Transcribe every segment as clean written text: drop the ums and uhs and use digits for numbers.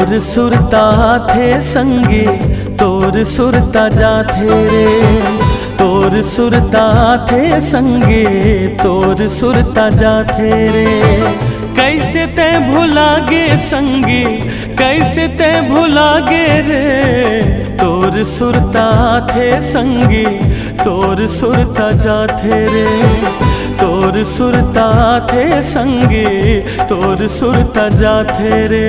तोर सुरता थे संगी तोर सुरता जाथे रे, तोर सुरता थे संगी तोर सुरता जाथे रे। कैसे ते भुलागे संगी कैसे ते भुलागे रे, तोर सुरता थे संगी तोर सुरता जाथे रे, तोर सुरता थे संगी तोर सुरता जाथे रे।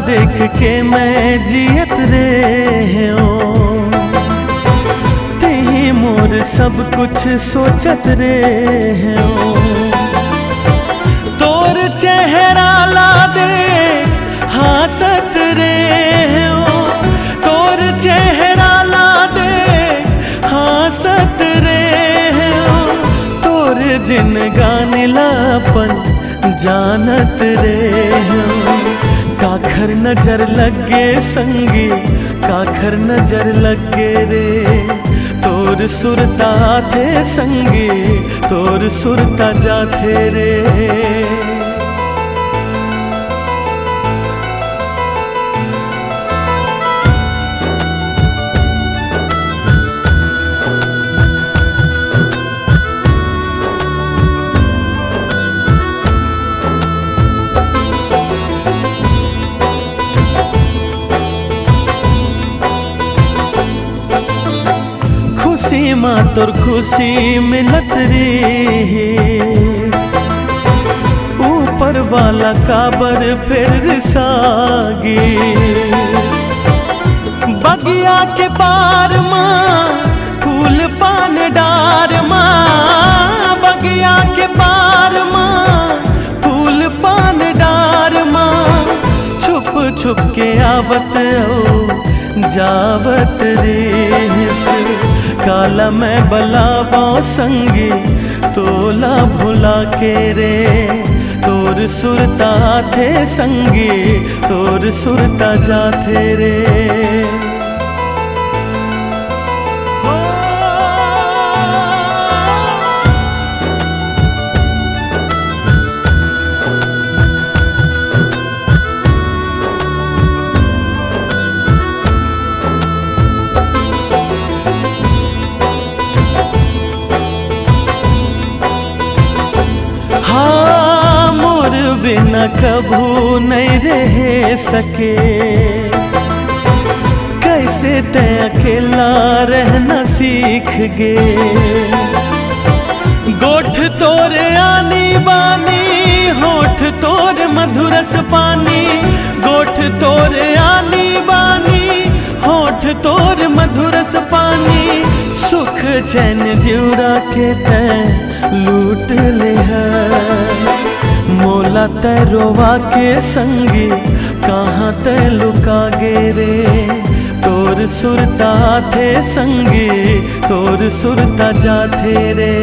देख के मैं जियत रे हो, तेही मोर सब कुछ सोचत रे हो। तोर चेहरा ला दे हासत रे हो, तोर चेहरा ला दे हासत रे हो। तोर जिन गाने लापन जानत रे हो, काखर नजर लगे संगी काखर नजर लगे रे। तोर सुरता थे संगी तोर सुरता जाथे रे। खुशी माँ तोर खुशी मिलत रे, ऊपर वाला काबर फिर सागी। बगिया के पार माँ फूल पान डार माँ, बगिया के पार माँ फूल पान डार माँ। छुप छुप के आवत ओ जावत रे, काला मैं बलावा संगी तोला भुला के रे। तोर सुरता थे संगी तोर सुरता जाथे रे। बिना कभू नहीं रह सके, कैसे ते अकेला रहना सीख गे। गोठ तोर आनी बानी होठ तोर मधुरस पानी, गोठ तोर आनी बानी होठ तोर मधुरस पानी। सुख चैन जिउरा के ते लूट ले है, मोला ते रोवा के संगी कहाँ ते लुका गे रे। तोर सुरता थे संगी तोर सुरता जाथे रे।